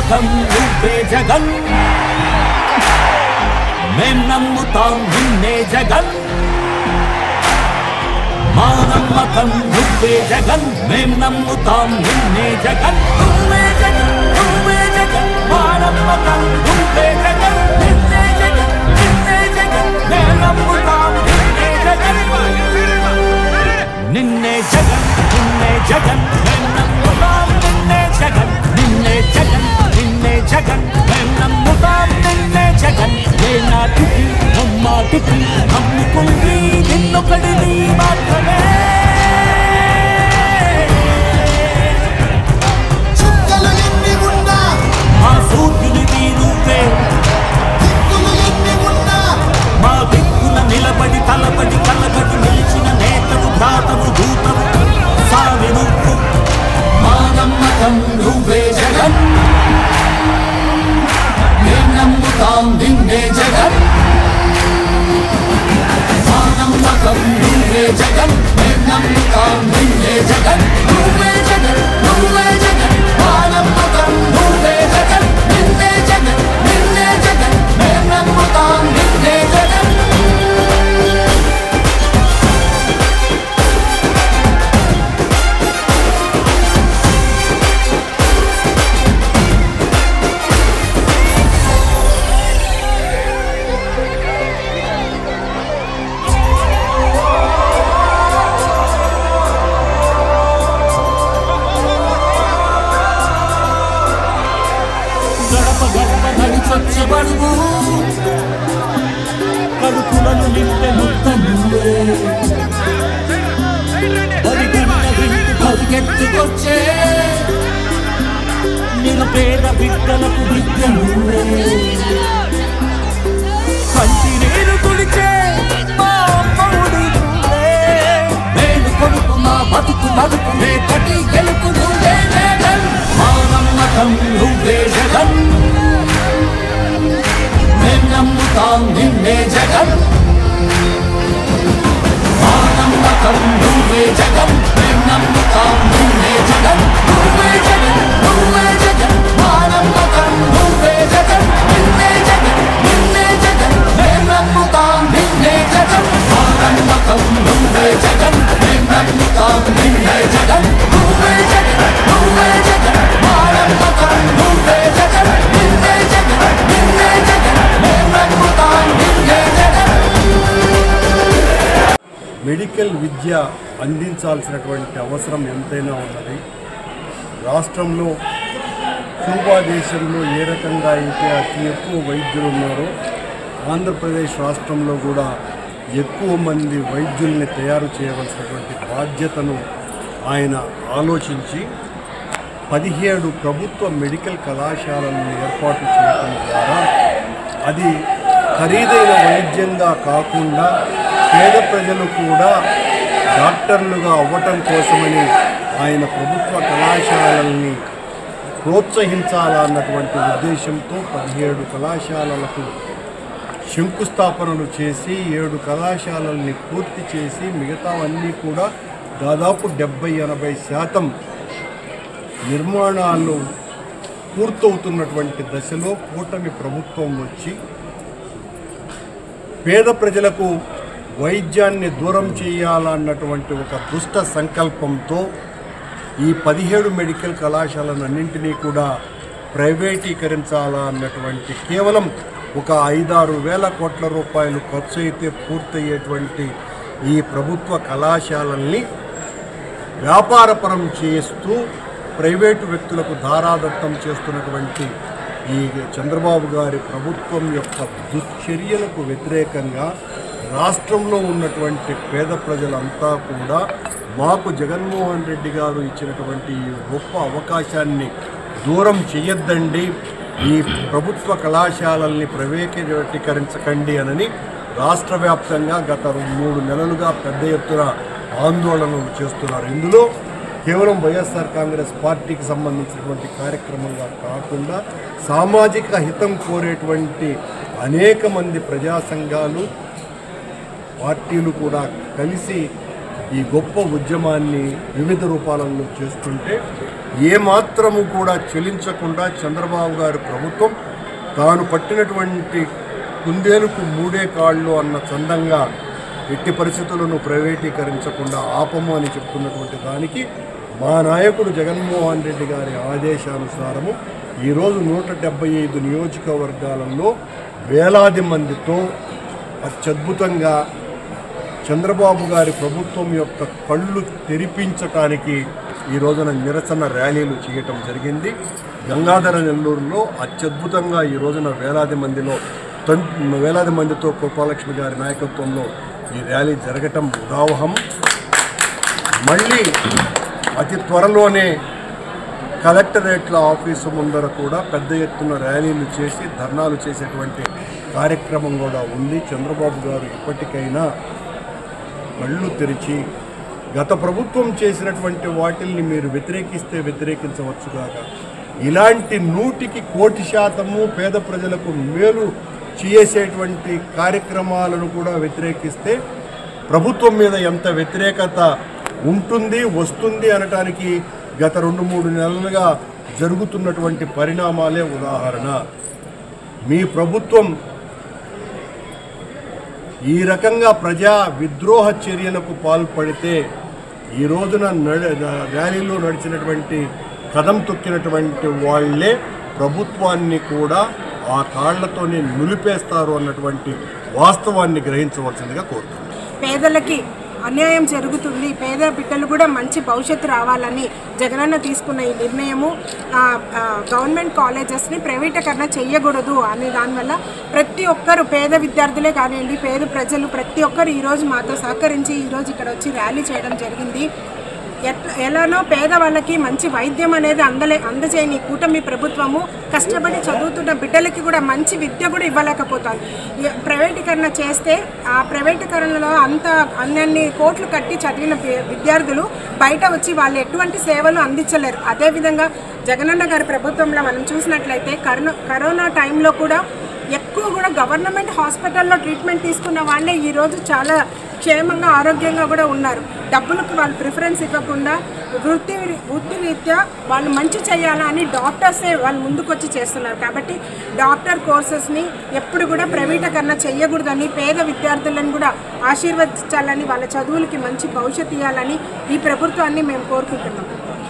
నమ్మకం నువ్వే జగన్ మేం నమ్ముతాం నిన్నే జగన్ మా నమ్మకం నువ్వే జగన్ మేం నమ్ముతాం నిన్నే జగన్ నువ్వే జగన్ నువ్వే జగన్ మా నమ్మకం నువ్వే జగన్ నిన్నే జగన్ నిన్నే జగన్ మేం నమ్ముతాం నిన్నే జగన్ నిన్నే జగన్ నిన్నే జగన్ మేం నమ్ముతాం నిన్నే జగన్ నిన్నే జగన్ నిన్నే జగన్ మేం నమ్ముతాం నిన్నే జగన్ ఏ నాటికి నమ్మాటికి నమ్ముకుంది నిన్నొకడిని మాత్రమే చుక్కలు ఎన్ని ఉన్నా మా సూర్యునివి నువ్వే దిక్కులు ఎన్ని ఉన్నా మా దిక్కుల నిలబడి తలబడి కలబడి నిలిచిన నేతవు భ్రాతవు దూతవు సామి నువ్వు మా నమ్మకం నువ్వే జగన్ మేం నమ్ముతాం నిన్నే జగన్ మా నమ్మకం నువ్వే జగన్ మేం నమ్ముతాం నిన్నే జగన్ నువ్వే జగన్ నువ్వే జగన్ మా నమ్మకం నువ్వే జగన్ నిన్నే జగన్ నిన్నే జగన్ మేం నమ్ముతాం నిన్నే జగన్ నడిచొచ్చబడువు కడుపులను నింటే నువ్వే పరిగెత్తుకొచ్చే నిరుపేద బిడ్డలకు విద్య నువ్వే కంటి నీరు తుడిచే మా అమ్మవుడి నువ్వే మేలు కొడుకు మా బతుకు నడుపు రేపటి గెలుపు నువ్వే జగన్ మా నమ్మకం నువ్వే జగన్ మేం నమ్ముతాం నిన్నే జగన్ మా నమ్మకం నువ్వే జగన్ మేం నమ్ముతాం నిన్నే జగన్ నువ్వే జగన్ నువ్వే జగన్ మా నమ్మకం నువ్వే జగన్ నిన్నే జగన్ నిన్నే జగన్ మేం నమ్ముతాం నిన్నే జగన్ మా నమ్మకం నువ్వే జగన్ మేం నమ్ముతాం నిన్నే జగన్ నువ్వే జగన్ నువ్వే జగన్ మా నమ్మకం నువ్వే జగన్ నిన్నే జగన్ నిన్నే జగన్ మేం నమ్ముతాం నిన్నే జగన్ మెడికల్ విద్య అందించాల్సినటువంటి అవసరం ఎంతైనా ఉన్నది. రాష్ట్రంలో క్యూబా దేశంలో ఏ రకంగా అయితే అతి ఎక్కువ వైద్యులు ఉన్నారో ఆంధ్రప్రదేశ్ రాష్ట్రంలో కూడా ఎక్కువ మంది వైద్యుల్ని తయారు చేయవలసినటువంటి బాధ్యతను ఆయన ఆలోచించి 17 ప్రభుత్వ మెడికల్ కళాశాలలను ఏర్పాటు చేయడం ద్వారా అది ఖరీదైన వైద్యంగా కాకుండా పేద ప్రజలు కూడా డాక్టర్లుగా అవ్వటం కోసమని ఆయన ప్రభుత్వ కళాశాలల్ని ప్రోత్సహించాలన్నటువంటి ఉద్దేశంతో 17 కళాశాలలకు శంకుస్థాపనలు చేసి 7 కళాశాలల్ని పూర్తి చేసి మిగతావన్నీ కూడా దాదాపు 70-80% నిర్మాణాలు పూర్తవుతున్నటువంటి దశలో కూటమి ప్రభుత్వం వచ్చి పేద ప్రజలకు వైద్యాన్ని దూరం చేయాలన్నటువంటి ఒక దుష్ట సంకల్పంతో ఈ 17 మెడికల్ కళాశాలన్నింటినీ కూడా ప్రైవేటీకరించాలన్నటువంటి కేవలం ఒక 5-6 వేల కోట్ల రూపాయలు ఖర్చు అయితే పూర్తయ్యేటువంటి ఈ ప్రభుత్వ కళాశాలల్ని వ్యాపారపరం చేస్తూ ప్రైవేటు వ్యక్తులకు ధారాదత్తం చేస్తున్నటువంటి ఈ చంద్రబాబు గారి ప్రభుత్వం యొక్క దుశ్చర్యలకు వ్యతిరేకంగా రాష్ట్రంలో ఉన్నటువంటి పేద ప్రజలంతా కూడా మాకు జగన్మోహన్ రెడ్డి గారు ఇచ్చినటువంటి ఈ గొప్ప అవకాశాన్ని దూరం చేయొద్దండి, ఈ ప్రభుత్వ కళాశాలల్ని ప్రైవేటీకరించకండి అని రాష్ట్ర వ్యాప్తంగా గత 3 నెలలుగా పెద్ద ఎత్తున ఆందోళనలు చేస్తున్నారు. ఇందులో కేవలం వైఎస్ఆర్ కాంగ్రెస్ పార్టీకి సంబంధించినటువంటి కార్యక్రమంగా కాకుండా సామాజిక హితం కోరేటువంటి అనేక మంది ప్రజా సంఘాలు పార్టీలు కూడా కలిసి ఈ గొప్ప ఉద్యమాన్ని వివిధ రూపాలలో చేస్తుంటే ఏమాత్రము కూడా చెలించకుండా చంద్రబాబు గారి ప్రభుత్వం తాను పట్టినటువంటి కుందేలుకు మూడే కాళ్ళు అన్న చందంగా ఎట్టి పరిస్థితులను ప్రైవేటీకరించకుండా ఆపము అని చెప్తున్నటువంటి దానికి మా నాయకుడు జగన్మోహన్ రెడ్డి గారి ఆదేశానుసారము ఈరోజు 175 నియోజకవర్గాలలో వేలాది మందితో అత్యద్భుతంగా చంద్రబాబు గారి ప్రభుత్వం యొక్క కళ్ళు తెరిపించటానికి ఈ రోజున నిరసన ర్యాలీలు చేయటం జరిగింది. గంగాధర నెల్లూరులో అత్యద్భుతంగా ఈ రోజున వేలాది మందితో కృపాలక్ష్మి గారి నాయకత్వంలో ఈ ర్యాలీ జరగటం ఉదావహం. మళ్ళీ అతి త్వరలోనే కలెక్టరేట్ల ఆఫీసు ముందర కూడా పెద్ద ఎత్తున ర్యాలీలు చేసి ధర్నాలు చేసేటువంటి కార్యక్రమం కూడా ఉంది. చంద్రబాబు గారు ఇప్పటికైనా కళ్ళు తెరిచి గత ప్రభుత్వం చేసినటువంటి వాటిల్ని మీరు వ్యతిరేకిస్తే వ్యతిరేకించవచ్చుగాక ఇలాంటి 100% పేద ప్రజలకు మేలు చేసేటువంటి కార్యక్రమాలను కూడా వ్యతిరేకిస్తే ప్రభుత్వం మీద ఎంత వ్యతిరేకత ఉంటుంది వస్తుంది అనటానికి గత 2-3 నెలలుగా జరుగుతున్నటువంటి పరిణామాలే ఉదాహరణ. మీ ప్రభుత్వం ఈ రకంగా ప్రజా విద్రోహ చర్యలకు పాల్పడితే ఈ రోజున ర్యాలీలో నడిచినటువంటి కదం తొక్కినటువంటి వాళ్ళే ప్రభుత్వాన్ని కూడా ఆ కాళ్లతోనే నిలిపేస్తారు అన్నటువంటి వాస్తవాన్ని గ్రహించవలసిందిగా కోరుతున్నాను. పేదలకి అన్యాయం జరుగుతుంది, పేద బిడ్డలు కూడా మంచి భవిష్యత్తు రావాలని జగనన్న తీసుకున్న ఈ నిర్ణయము గవర్నమెంట్ కాలేజెస్ని ప్రైవేటీకరణ చేయకూడదు అనే దానివల్ల ప్రతి ఒక్కరు పేద విద్యార్థులే కానివ్వండి, పేద ప్రజలు ప్రతి ఒక్కరు ఈరోజు మాతో సహకరించి ఈరోజు ఇక్కడ వచ్చి ర్యాలీ చేయడం జరిగింది. ఎలానో పేదవాళ్ళకి మంచి వైద్యం అనేది అందజేయని కూటమి ప్రభుత్వము కష్టపడి చదువుతున్న బిడ్డలకి కూడా మంచి విద్య కూడా ఇవ్వలేకపోతారు. ప్రైవేటీకరణ చేస్తే ఆ ప్రైవేటీకరణలో అన్ని కోట్లు కట్టి చదివిన విద్యార్థులు బయట వచ్చి వాళ్ళు ఎటువంటి సేవలు అందించలేరు. అదేవిధంగా జగనన్న గారి ప్రభుత్వంలో మనం చూసినట్లయితే కరోనా టైంలో కూడా ఎక్కువ కూడా గవర్నమెంట్ హాస్పిటల్లో ట్రీట్మెంట్ తీసుకున్న వాళ్ళే ఈరోజు చాలా క్షేమంగా ఆరోగ్యంగా కూడా ఉన్నారు. డబ్బులకు వాళ్ళు ప్రిఫరెన్స్ ఇవ్వకుండా వృత్తి రీత్యా వాళ్ళు మంచి చేయాలని డాక్టర్సే వాళ్ళు ముందుకొచ్చి చేస్తున్నారు. కాబట్టి డాక్టర్ కోర్సెస్ని ఎప్పుడు కూడా ప్రైవేటీకరణ చేయకూడదని, పేద విద్యార్థులను కూడా ఆశీర్వదించాలని, వాళ్ళ చదువులకి మంచి భవిష్యత్తు ఇవ్వాలని ఈ ప్రభుత్వాన్ని మేము కోరుకుంటున్నాం.